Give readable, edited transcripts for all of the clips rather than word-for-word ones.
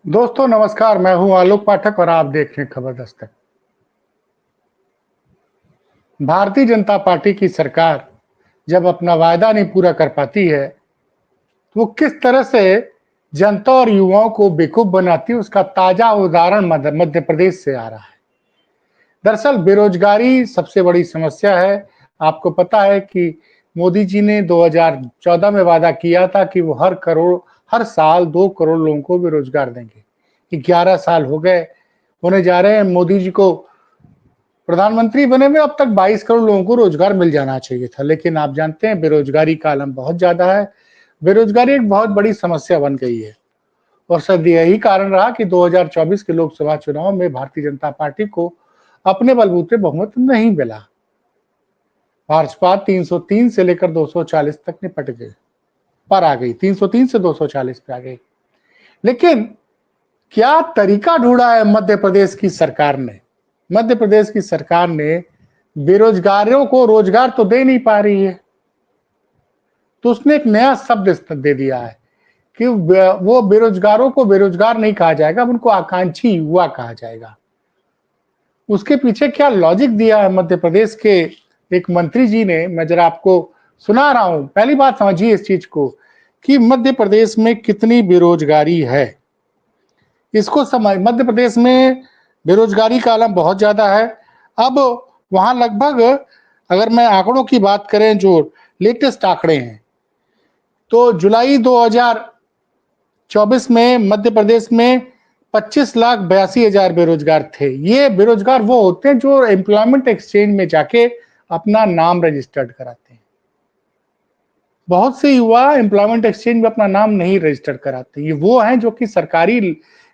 दोस्तों नमस्कार, मैं हूं आलोक पाठक और आप देख रहे हैं खबर दस्तक। भारतीय जनता पार्टी की सरकार जब अपना वायदा नहीं पूरा कर पाती है, तो वो किस तरह से जनता और युवाओं को बेवकूफ बनाती है, उसका ताजा उदाहरण मध्य प्रदेश से आ रहा है। दरअसल बेरोजगारी सबसे बड़ी समस्या है। आपको पता है कि मोदी जी ने 2014 में वादा किया था कि वो हर साल 2 करोड़ लोगों को बेरोजगार देंगे। 11 साल हो गए होने जा रहे हैं। मोदी जी को प्रधानमंत्री बने हुए अब तक 22 करोड़ लोगों को रोजगार मिल जाना चाहिए था, लेकिन आप जानते हैं बेरोजगारी का आलम बहुत ज्यादा है। बेरोजगारी एक बहुत बड़ी समस्या बन गई है और शायद यही कारण रहा कि 2024 के लोकसभा चुनाव में भारतीय जनता पार्टी को अपने बलबूते बहुमत नहीं मिला। भाजपा 303 से लेकर 240 तक निपट गई, पर आ गई, 303 से 240 पे आ गई। लेकिन क्या तरीका ढूंढा है मध्य प्रदेश की सरकार ने? मध्य प्रदेश की सरकार ने बेरोजगारों को रोजगार तो दे नहीं पा रही है, तो उसने एक नया शब्द दे दिया है कि वो बेरोजगारों को बेरोजगार नहीं कहा जाएगा, उनको आकांक्षी युवा कहा जाएगा। उसके पीछे क्या लॉजिक दिया है मध्य प्रदेश के एक मंत्री जी ने, मैं जरा आपको सुना रहा हूं। पहली बात समझिए इस चीज को कि मध्य प्रदेश में कितनी बेरोजगारी है। इसको समझ, मध्य प्रदेश में बेरोजगारी का आलम बहुत ज्यादा है। अब वहां लगभग, अगर मैं आंकड़ों की बात करें, जो लेटेस्ट आंकड़े हैं, तो जुलाई 2024 में मध्य प्रदेश में 25,82,000 बेरोजगार थे। ये बेरोजगार वो होते हैं जो एम्प्लॉयमेंट एक्सचेंज में जाके अपना नाम रजिस्टर्ड कराते हैं। बहुत से युवा एम्प्लॉयमेंट एक्सचेंज में अपना नाम नहीं रजिस्टर कराते। ये वो हैं जो कि सरकारी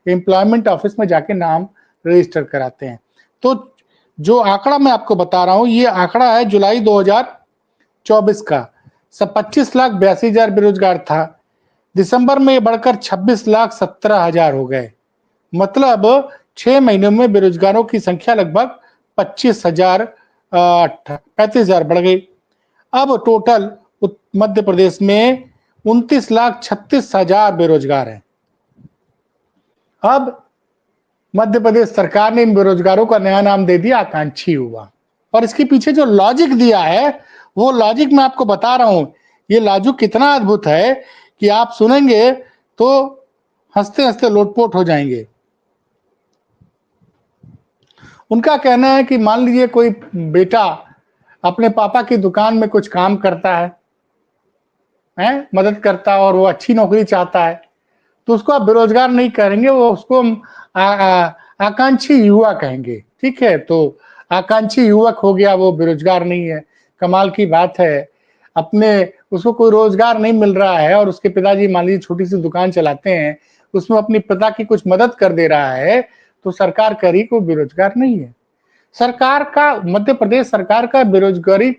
एम्प्लॉयमेंट ऑफिस में जाके नाम रजिस्टर कराते हैं। तो जो आंकड़ा मैं आपको बता रहा हूं, ये आंकड़ा है जुलाई 2024 का। सब 25,82,000 बेरोजगार था। दिसंबर में ये बढ़कर 26,17,000 हो गए। मतलब 6 महीनों में बेरोजगारों की संख्या लगभग 25,000 35,000 बढ़ गई। अब टोटल मध्य प्रदेश में 29,36,000 बेरोजगार हैं। अब मध्य प्रदेश सरकार ने इन बेरोजगारों का नया नाम दे दिया आकांक्षी युवा। और इसके पीछे जो लॉजिक दिया है, वो लॉजिक मैं आपको बता रहा हूं। ये लॉजिक कितना अद्भुत है कि आप सुनेंगे तो हंसते हंसते लोटपोट हो जाएंगे। उनका कहना है कि मान लीजिए कोई बेटा अपने पापा की दुकान में कुछ काम करता है, मदद करता है और वो अच्छी नौकरी चाहता है, तो उसको आप बेरोजगार नहीं कहेंगे, वो उसको हम आकांक्षी युवा कहेंगे। ठीक है, तो आकांक्षी युवक हो गया, वो बेरोजगार नहीं है। कमाल की बात है, अपने उसको कोई रोजगार नहीं मिल रहा है और उसके पिताजी मान लीजिए छोटी सी दुकान चलाते हैं, उसमें अपने पिता की कुछ मदद कर दे रहा है, तो सरकार कह रही को बेरोजगार नहीं है। सरकार का, मध्य प्रदेश सरकार का बेरोजगारी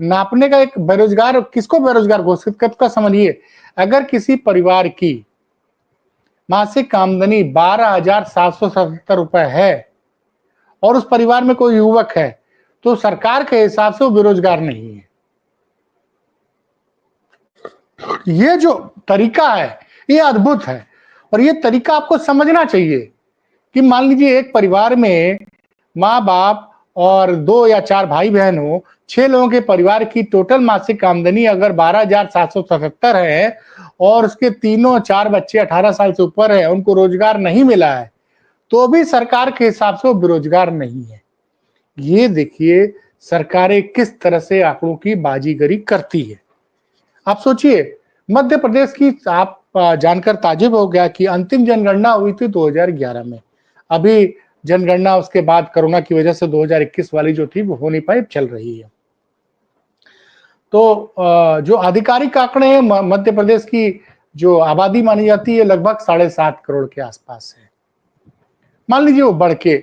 नापने का एक, बेरोजगार किसको बेरोजगार घोषित करता समझिए। अगर किसी परिवार की मासिक आमदनी 12,777 रुपए है और उस परिवार में कोई युवक है, तो सरकार के हिसाब से वो बेरोजगार नहीं है। ये जो तरीका है, ये अद्भुत है और ये तरीका आपको समझना चाहिए कि मान लीजिए एक परिवार में माँ बाप और 2 या 4 भाई बहन हो, 6 लोगों के परिवार की टोटल मासिक आमदनी अगर 12,777 है और उसके तीनों 4 बच्चे 18 साल से ऊपर है, उनको रोजगार नहीं मिला है, तो भी सरकार के हिसाब से वो बेरोजगार नहीं है। ये देखिए सरकारें किस तरह से आंकड़ों की बाजीगरी करती है। आप सोचिए, मध्य प्रदेश की, आप जानकर ताजुब हो गया कि अंतिम जनगणना हुई थी 2011 में। अभी जनगणना उसके बाद कोरोना की वजह से 2021 वाली जो थी वो हो नहीं पाई, चल रही है। तो जो आधिकारिक आंकड़े हैं, मध्य प्रदेश की जो आबादी मानी जाती है लगभग 7.5 करोड़ के आसपास है। मान लीजिए वो बढ़ के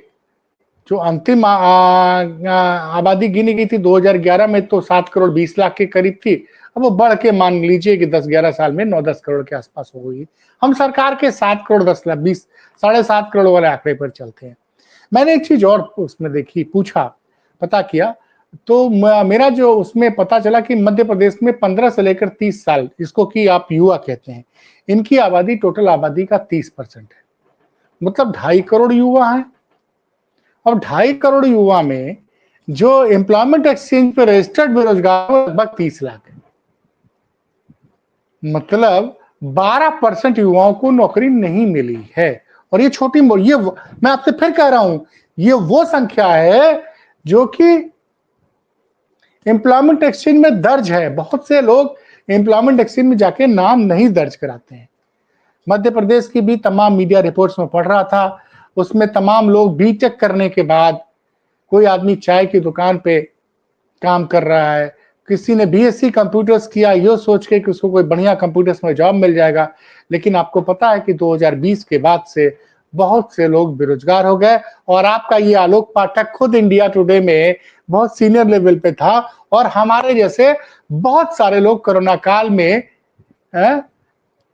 जो अंतिम आबादी गिनी गई थी 2011 में, तो 7 करोड़ 20 लाख के करीब थी। अब वो बढ़ के मान लीजिए कि 10-11 साल में 9-10 करोड़ के आसपास हो गई। हम सरकार के 7 करोड़ 10 लाख 20 7.5 करोड़ वाले आंकड़े पर चलते हैं। मैंने एक चीज और उसमें देखी, पूछा, पता किया, तो मेरा जो उसमें पता चला कि मध्य प्रदेश में 15 से लेकर 30 साल, जिसको कि आप युवा कहते हैं, इनकी आबादी टोटल आबादी का 30% है। मतलब 2.5 करोड़ युवा हैं। अब 2.5 करोड़ युवा में जो एम्प्लॉयमेंट एक्सचेंज पे रजिस्टर्ड बेरोजगार लगभग 30 लाख है। मतलब 12% युवाओं को नौकरी नहीं मिली है। और ये छोटी ये मैं आपसे फिर कह रहा हूं, ये वो संख्या है जो कि एम्प्लॉयमेंट एक्सचेंज में दर्ज है। बहुत से लोग एम्प्लॉयमेंट एक्सचेंज में जाके नाम नहीं दर्ज कराते हैं। मध्य प्रदेश की भी तमाम मीडिया रिपोर्ट्स में पढ़ रहा था, उसमें तमाम लोग बीटेक करने के बाद, कोई आदमी चाय की दुकान पे काम कर रहा है, किसी ने बीएससी कंप्यूटर्स किया ये सोच के कि उसको कोई बढ़िया कंप्यूटर्स में जॉब मिल जाएगा। लेकिन आपको पता है कि 2020 के बाद से बहुत से लोग बेरोजगार हो गए। और आपका ये आलोक पाठक खुद इंडिया टुडे में बहुत सीनियर लेवल पे था, और हमारे जैसे बहुत सारे लोग कोरोना काल में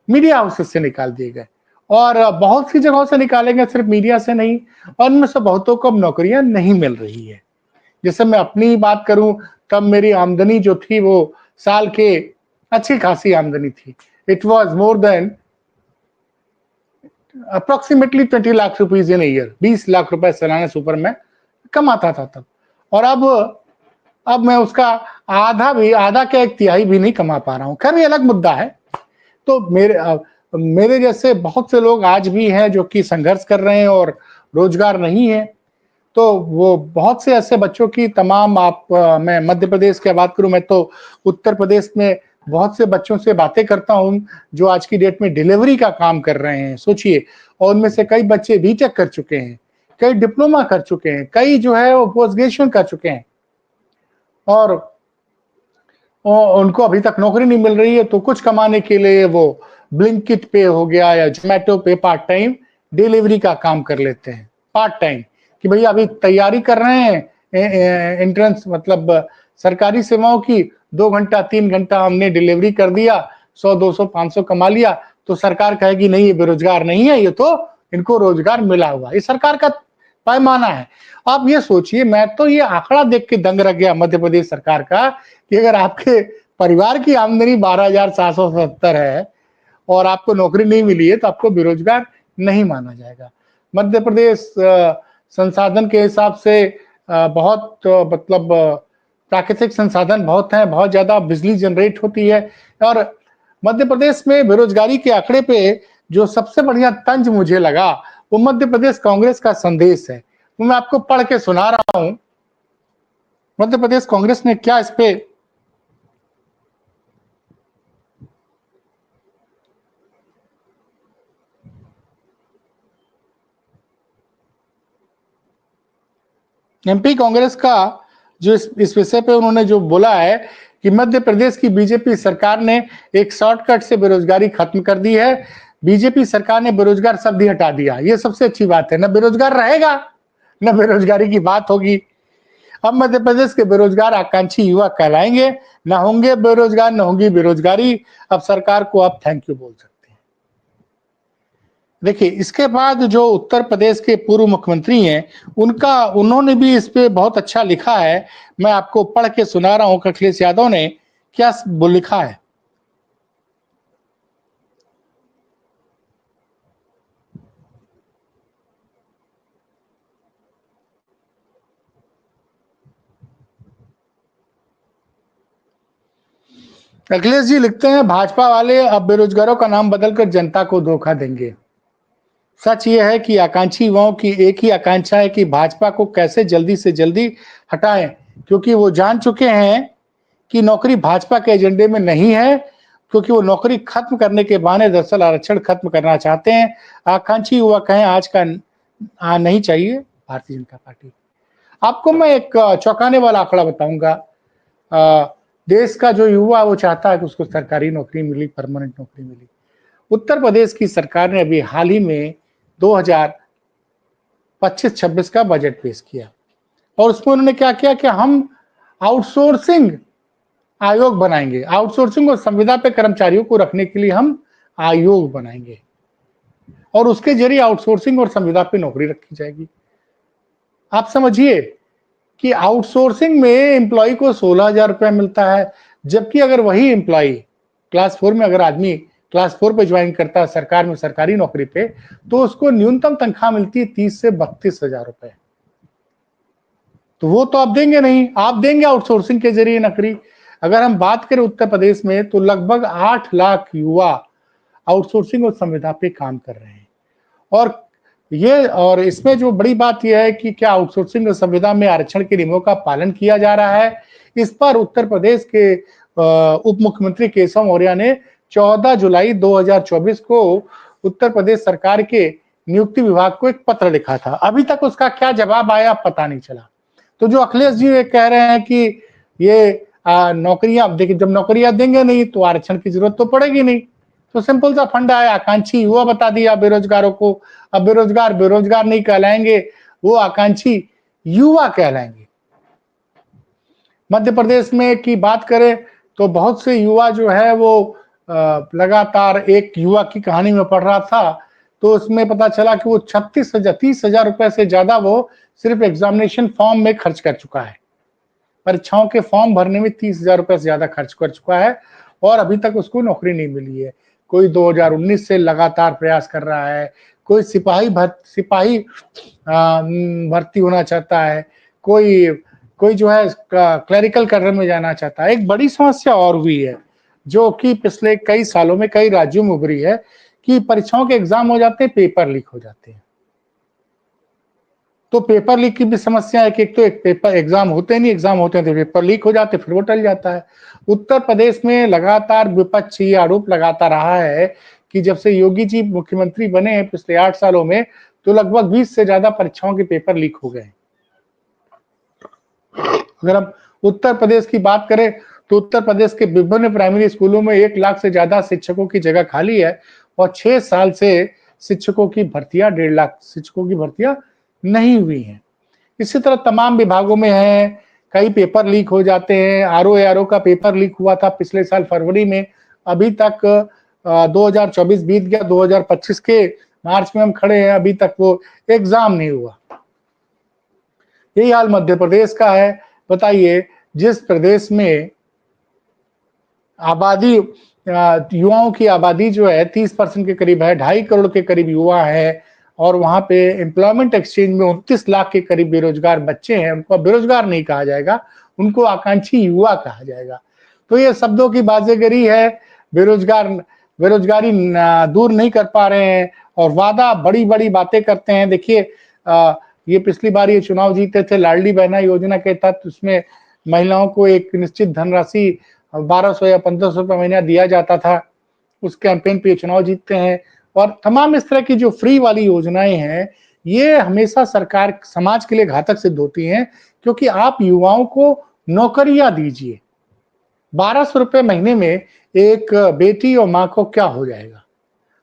मीडिया हाउसेस से निकाल दिए गए। और बहुत सी जगहों से निकालेंगे, सिर्फ मीडिया से नहीं। और उनमें से बहुतों को अब नौकरियां नहीं मिल रही है। जैसे मैं अपनी बात करूं, तब मेरी आमदनी जो थी वो साल के अच्छी खासी आमदनी थी। It was more than approximately 20 lakh rupees in year. 20 lakh रुपए सालाना से ऊपर मैं कमाता था तब। और अब मैं उसका आधा क्या एक तिहाई भी नहीं कमा पा रहा हूं। खैर ये अलग मुद्दा है। तो मेरे जैसे बहुत से लोग आज भी हैं जो कि संघर्ष कर रहे हैं और रोजगार नहीं है। तो वो बहुत से ऐसे बच्चों की तमाम मैं मध्य प्रदेश की बात करूं, मैं तो उत्तर प्रदेश में बहुत से बच्चों से बातें करता हूं जो आज की डेट में डिलीवरी का काम कर रहे हैं, सोचिए। और उनमें से कई बच्चे बीटेक कर चुके हैं, कई डिप्लोमा कर चुके हैं, कई जो है वो पोस्ट ग्रेजुएशन कर चुके हैं। और उनको अभी तक नौकरी नहीं मिल रही है, तो कुछ कमाने के लिए वो ब्लिंकिट पे हो गया या जोमेटो पे पार्ट टाइम डिलीवरी का काम कर लेते हैं। पार्ट टाइम कि भैया अभी तैयारी कर रहे हैं एंट्रेंस, मतलब सरकारी सेवाओं की, 2 घंटा 3 घंटा हमने डिलीवरी कर दिया, 100 200 500 कमा लिया, तो सरकार कहेगी नहीं ये बेरोजगार नहीं है, ये तो इनको रोजगार मिला हुआ। ये सरकार का पैमाना है। आप ये सोचिए, मैं तो ये आंकड़ा देख के दंग रह गया मध्य प्रदेश सरकार का, कि अगर आपके परिवार की आमदनी 12,770 है और आपको नौकरी नहीं मिली है, तो आपको बेरोजगार नहीं माना जाएगा। मध्य प्रदेश संसाधन के हिसाब से बहुत मतलब प्राकृतिक संसाधन बहुत हैं, बहुत ज्यादा बिजली जनरेट होती है। और मध्य प्रदेश में बेरोजगारी के आंकड़े पे जो सबसे बढ़िया तंज मुझे लगा, वो मध्य प्रदेश कांग्रेस का संदेश है। वो मैं आपको पढ़ के सुना रहा हूं। मध्य प्रदेश कांग्रेस ने क्या इस पे एमपी कांग्रेस का जो इस विषय पे उन्होंने जो बोला है कि मध्य प्रदेश की बीजेपी सरकार ने एक शॉर्टकट से बेरोजगारी खत्म कर दी है। बीजेपी सरकार ने बेरोजगार शब्द ही हटा दिया। ये सबसे अच्छी बात है, न बेरोजगार रहेगा न बेरोजगारी की बात होगी। अब मध्य प्रदेश के बेरोजगार आकांक्षी युवा कहलाएंगे, न होंगे बेरोजगार न होंगी बेरोजगारी। अब सरकार को आप थैंक यू बोल सकते हैं। देखिए, इसके बाद जो उत्तर प्रदेश के पूर्व मुख्यमंत्री हैं, उन्होंने भी इस पे बहुत अच्छा लिखा है। मैं आपको पढ़ के सुना रहा हूं कि अखिलेश यादव ने क्या लिखा है। अखिलेश जी लिखते हैं, भाजपा वाले अब बेरोजगारों का नाम बदलकर जनता को धोखा देंगे। सच यह है कि आकांक्षी युवाओं की एक ही आकांक्षा है कि भाजपा को कैसे जल्दी से जल्दी हटाएं, क्योंकि वो जान चुके हैं कि नौकरी भाजपा के एजेंडे में नहीं है, क्योंकि वो नौकरी खत्म करने के बहाने दरअसल आरक्षण खत्म करना चाहते हैं। आकांक्षी युवा कहें आज का नहीं चाहिए भारतीय जनता पार्टी। आपको मैं एक चौंकाने वाला आंकड़ा बताऊंगा। देश का जो युवा वो चाहता है कि उसको सरकारी नौकरी मिली, परमानेंट नौकरी मिली। उत्तर प्रदेश की सरकार ने अभी हाल ही में 2025-26 का बजट पेश किया, और उसमें उन्होंने क्या किया कि हम आउटसोर्सिंग आयोग बनाएंगे। आउटसोर्सिंग और संविदा पे कर्मचारियों को रखने के लिए हम आयोग बनाएंगे, और उसके जरिए आउटसोर्सिंग और संविदा पे नौकरी रखी जाएगी। आप समझिए कि आउटसोर्सिंग में एम्प्लॉय को 16,000 रुपया मिलता है, जबकि अगर वही एम्प्लॉय क्लास 4 में अगर आदमी क्लास 4 पे ज्वाइन करता है सरकार में सरकारी नौकरी पे, तो उसको न्यूनतम तनख्वाह मिलती है 30 से 32,000 रुपए। तो वो तो आप देंगे नहीं, आप देंगे आउटसोर्सिंग के जरिए नौकरी। अगर हम बात करें उत्तर प्रदेश में तो लगभग 8 लाख युवा आउटसोर्सिंग और संविदा पे काम कर रहे हैं। और इसमें जो बड़ी बात यह है कि क्या आउटसोर्सिंग और संविदा में आरक्षण के नियमों का पालन किया जा रहा है। इस पर उत्तर प्रदेश के उप मुख्यमंत्री केशव मौर्य ने 14 जुलाई 2024 को उत्तर प्रदेश सरकार के नियुक्ति विभाग को एक पत्र लिखा था। अभी तक उसका क्या जवाब आया पता नहीं चला। तो जो अखिलेश जी ये कह रहे हैं कि ये नौकरियां, देखिए जब नौकरियां देंगे नहीं तो आरक्षण की जरूरत तो पड़ेगी नहीं। तो सिंपल सा फंडा है, आकांक्षी युवा बता दिया बेरोजगारों को। अब बेरोजगार बेरोजगार नहीं कहलाएंगे, वो आकांक्षी युवा कहलाएंगे। मध्य प्रदेश में की बात करें तो बहुत से युवा जो है वो लगातार, एक युवा की कहानी में पढ़ रहा था तो उसमें पता चला कि वो 30,000 रुपए से ज्यादा वो सिर्फ एग्जामिनेशन फॉर्म में खर्च कर चुका है। परीक्षाओं के फॉर्म भरने में 30,000 रुपए से ज्यादा खर्च कर चुका है और अभी तक उसको नौकरी नहीं मिली है। कोई 2019 से लगातार प्रयास कर रहा है, कोई सिपाही भर्ती होना चाहता है, कोई कोई जो है क्लरिकल करियर में जाना चाहता है। एक बड़ी समस्या और हुई है जो कि पिछले कई सालों में कई राज्यों में उभरी है कि परीक्षाओं के एग्जाम हो जाते हैं, पेपर लीक हो जाते हैं। तो पेपर लीक की भी समस्या है कि एक तो एक पेपर एग्जाम होते नहीं, एग्जाम होते हैं तो पेपर लीक हो जाते, फिर वो टल जाता है। उत्तर प्रदेश में लगातार विपक्ष ये आरोप लगाता रहा है कि जब से योगी जी मुख्यमंत्री बने हैं पिछले 8 सालों में, तो लगभग 20 से ज्यादा परीक्षाओं के पेपर लीक हो गए। अगर हम उत्तर प्रदेश की बात करें तो उत्तर प्रदेश के विभिन्न प्राइमरी स्कूलों में 1 लाख से ज्यादा शिक्षकों की जगह खाली है और 6 साल से शिक्षकों की भर्तियां 1.5 लाख शिक्षकों की भर्तियां नहीं हुई हैं। इसी तरह तमाम विभागों में है, कई पेपर लीक हो जाते हैं। आरओ का पेपर लीक हुआ था पिछले साल फरवरी में, अभी तक 2024 बीत गया, 2025 के मार्च में हम खड़े हैं, अभी तक वो एग्जाम नहीं हुआ। यही हाल मध्य प्रदेश का है। बताइए, जिस प्रदेश में आबादी युवाओं की आबादी जो है 30% के करीब है, 2.5 करोड़ के करीब युवा है और वहां पे एम्प्लॉयमेंट एक्सचेंज में 29 लाख के करीब बेरोजगार बच्चे हैं। उनको बेरोजगार नहीं कहा जाएगा, उनको आकांक्षी युवा कहा जाएगा। तो ये शब्दों की बाजीगरी है। बेरोजगार बेरोजगारी दूर नहीं कर पा रहे हैं और वादा बड़ी बड़ी बातें करते हैं। देखिए ये पिछली बार ये चुनाव जीते थे, लाडली बहना योजना के तहत उसमें महिलाओं को एक निश्चित धनराशि 1200 या 1500 रुपए महीना दिया जाता था। उस कैंपेन पे चुनाव जीतते हैं और तमाम इस तरह की जो फ्री वाली योजनाएं हैं, ये हमेशा सरकार समाज के लिए घातक सिद्ध होती हैं क्योंकि आप युवाओं को नौकरियां दीजिए। 1200 रुपए महीने में एक बेटी और माँ को क्या हो जाएगा।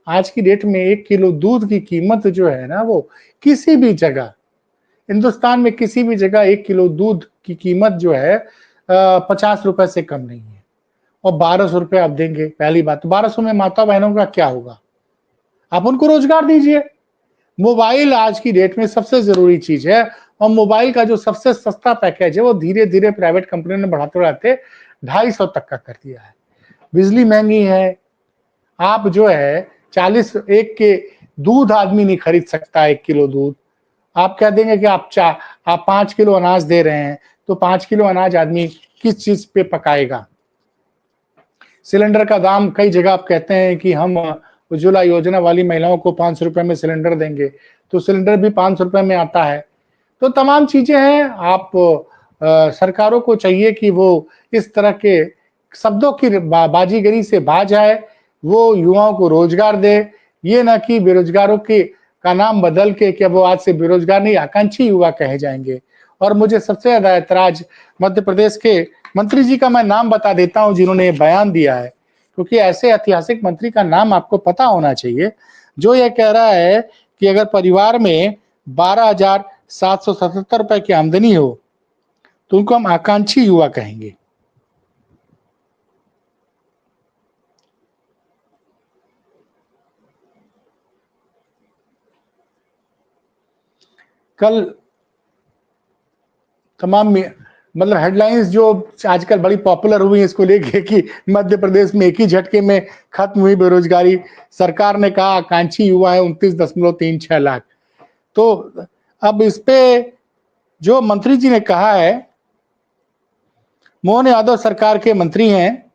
आज की डेट में 1 किलो दूध की कीमत जो है ना, वो किसी भी जगह हिंदुस्तान में किसी भी जगह 1 किलो दूध की कीमत जो है 50 रुपए से कम नहीं है और 1200 रुपए आप देंगे। पहली बात तो 1200 में माता बहनों का क्या होगा, आप उनको रोजगार दीजिए। मोबाइल आज की डेट में सबसे जरूरी चीज है और मोबाइल का जो सबसे सस्ता पैकेज है वो धीरे धीरे प्राइवेट कंपनियों ने बढ़ाते बढ़ाते 250 तक का कर दिया है। बिजली महंगी है, आप जो है 40 एक के दूध आदमी नहीं खरीद सकता। 1 किलो दूध आप कह देंगे कि आप 5 किलो अनाज दे रहे हैं, तो 5 किलो अनाज आदमी किस चीज पे पकाएगा। सिलेंडर का दाम कई जगह आप कहते हैं कि हम उज्ज्वला योजना वाली महिलाओं को 500 रुपए में सिलेंडर देंगे, तो सिलेंडर भी 500 रुपए में आता है। तो तमाम चीजें हैं। आप सरकारों को चाहिए कि वो इस तरह के शब्दों की बाजीगरी से बाज आए, वो युवाओं को रोजगार दे। ये ना कि बेरोजगारों के का नाम बदल के कि वो आज से बेरोजगार नहीं, आकांक्षी युवा कहे जाएंगे। और मुझे सबसे ज्यादा ऐतराज मध्य प्रदेश के मंत्री जी का मैं नाम बता देता हूं जिन्होंने बयान दिया है, क्योंकि ऐसे ऐतिहासिक मंत्री का नाम आपको पता होना चाहिए जो ये कह रहा है कि अगर परिवार में 12,777 रुपए की आमदनी हो तो उनको हम आकांक्षी युवा कहेंगे। कल तमाम मतलब हेडलाइंस जो आजकल बड़ी पॉपुलर हुई है इसको लेके कि मध्य प्रदेश में एक ही झटके में खत्म हुई बेरोजगारी। सरकार ने कहा आकांक्षी युवा है 29.36 लाख। तो अब इस पे जो मंत्री जी ने कहा है, मोहन यादव सरकार के मंत्री हैं,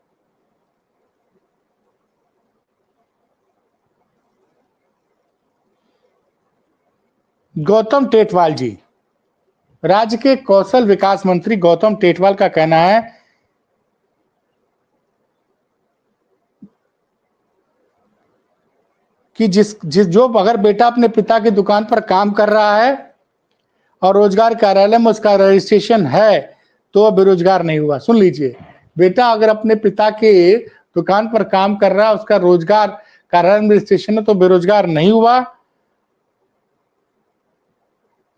गौतम टेटवाल जी, राज्य के कौशल विकास मंत्री गौतम टेटवाल का कहना है कि जो अगर बेटा अपने पिता की दुकान पर काम कर रहा है और रोजगार कार्यालय में उसका रजिस्ट्रेशन है तो वह बेरोजगार नहीं हुआ। सुन लीजिए, बेटा अगर अपने पिता के दुकान पर काम कर रहा है, उसका रोजगार कार्यालय में रजिस्ट्रेशन है तो बेरोजगार नहीं हुआ।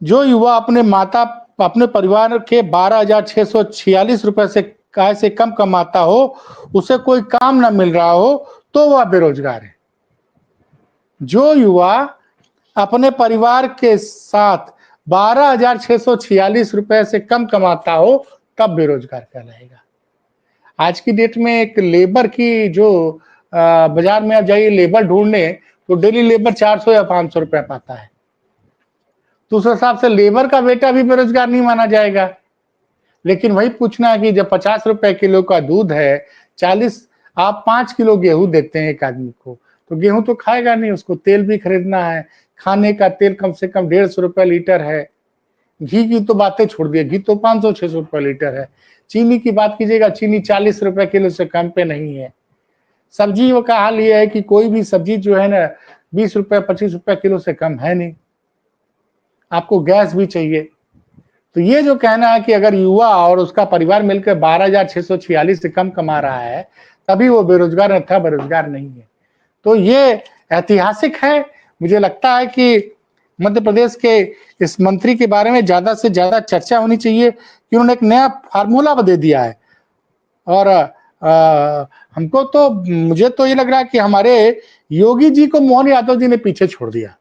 जो युवा अपने परिवार के 12,646 रुपए से कम कमाता हो, उसे कोई काम ना मिल रहा हो तो वह बेरोजगार है। जो युवा अपने परिवार के साथ 12,646 रुपए से कम कमाता हो तब बेरोजगार कहलाएगा। आज की डेट में एक लेबर की जो बाजार में आप जाइए लेबर ढूंढने तो डेली लेबर 400 या 500 रुपए पाता है। तो उस हिसाब से लेबर का बेटा भी बेरोजगार नहीं माना जाएगा। लेकिन वही पूछना है कि जब 50 रुपए किलो का दूध है, 40 आप 5 किलो गेहूं देते हैं एक आदमी को, तो गेहूं तो खाएगा नहीं, उसको तेल भी खरीदना है। खाने का तेल कम से कम 150 रुपए लीटर है। घी की तो बातें छोड़ दिए, घी तो 500-600 रुपए लीटर है। चीनी की बात कीजिएगा, चीनी 40 रुपए किलो से कम पे नहीं है। सब्जियों का हाल ये है कि कोई भी सब्जी जो है ना 20 रुपए 25 रुपए किलो से कम है नहीं। आपको गैस भी चाहिए। तो ये जो कहना है कि अगर युवा और उसका परिवार मिलकर 12,646 से कम कमा रहा है तभी वो बेरोजगार अन्यथा बेरोजगार नहीं है, तो ये ऐतिहासिक है। मुझे लगता है कि मध्य प्रदेश के इस मंत्री के बारे में ज्यादा से ज्यादा चर्चा होनी चाहिए कि उन्होंने एक नया फार्मूला दे दिया है। और हमको तो मुझे तो ये लग रहा है कि हमारे योगी जी को मोहन यादव जी ने पीछे छोड़ दिया।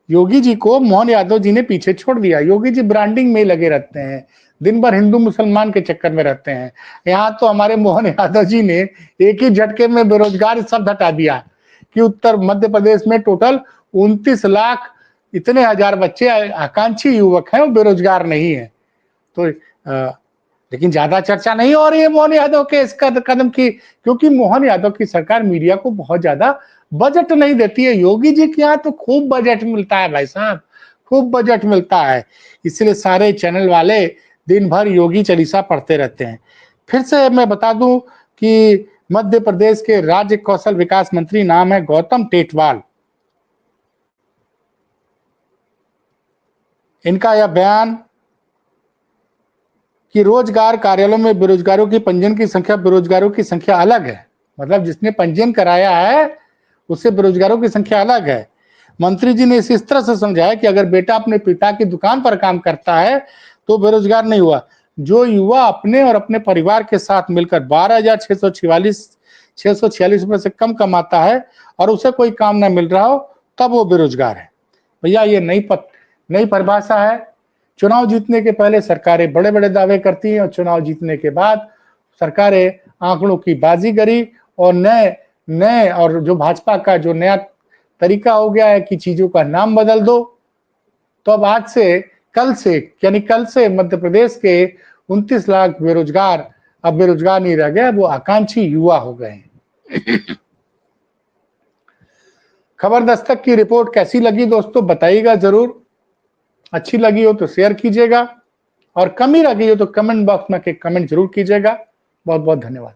योगी जी को मोहन यादव जी ने पीछे छोड़ दिया। योगी जी ब्रांडिंग में लगे रहते हैं, दिन भर हिंदू मुसलमान के चक्कर में रहते हैं। यहाँ तो हमारे मोहन यादव जी ने एक ही झटके में बेरोजगार शब्द हटा दिया कि उत्तर मध्य प्रदेश में टोटल 29 लाख इतने हजार बच्चे आकांक्षी युवक हैं, वो बेरोजगार नहीं है। तो लेकिन ज्यादा चर्चा नहीं हो रही है मोहन यादव के इस कदम की, क्योंकि मोहन यादव की सरकार मीडिया को बहुत ज्यादा बजट नहीं देती है। योगी जी के यहाँ तो खूब बजट मिलता है भाई साहब, खूब बजट मिलता है। इसलिए सारे चैनल वाले दिन भर योगी चालीसा पढ़ते रहते हैं। फिर से मैं बता दूं कि मध्य प्रदेश के राज्य कौशल विकास मंत्री नाम है गौतम टेटवाल। इनका यह बयान कि रोजगार कार्यालयों में बेरोजगारों की पंजीयन की संख्या बेरोजगारों की संख्या अलग है, मतलब जिसने पंजीयन कराया है उससे बेरोजगारों की संख्या अलग है। मंत्री जी ने इस तरह से समझाया कि अगर बेटा अपने पिता की दुकान पर काम करता है तो बेरोजगार नहीं हुआ। जो युवा अपने और अपने परिवार के साथ मिलकर 12,646 रुपए से कम कमाता है और उसे कोई काम ना मिल रहा हो तब वो बेरोजगार है। भैया ये नई परिभाषा है। चुनाव जीतने के पहले सरकारें बड़े बड़े दावे करती हैं और चुनाव जीतने के बाद सरकारें आंकड़ों की बाजीगरी और नए नए और जो भाजपा का जो नया तरीका हो गया है कि चीजों का नाम बदल दो। तो अब आज से कल से मध्य प्रदेश के 29 लाख बेरोजगार अब बेरोजगार नहीं रह गए, वो आकांक्षी युवा हो गए हैं। खबर दस्तक की रिपोर्ट कैसी लगी दोस्तों बताइएगा जरूर। अच्छी लगी हो तो शेयर कीजिएगा और कमी लगी हो तो कमेंट बॉक्स में कमेंट जरूर कीजिएगा। बहुत बहुत धन्यवाद।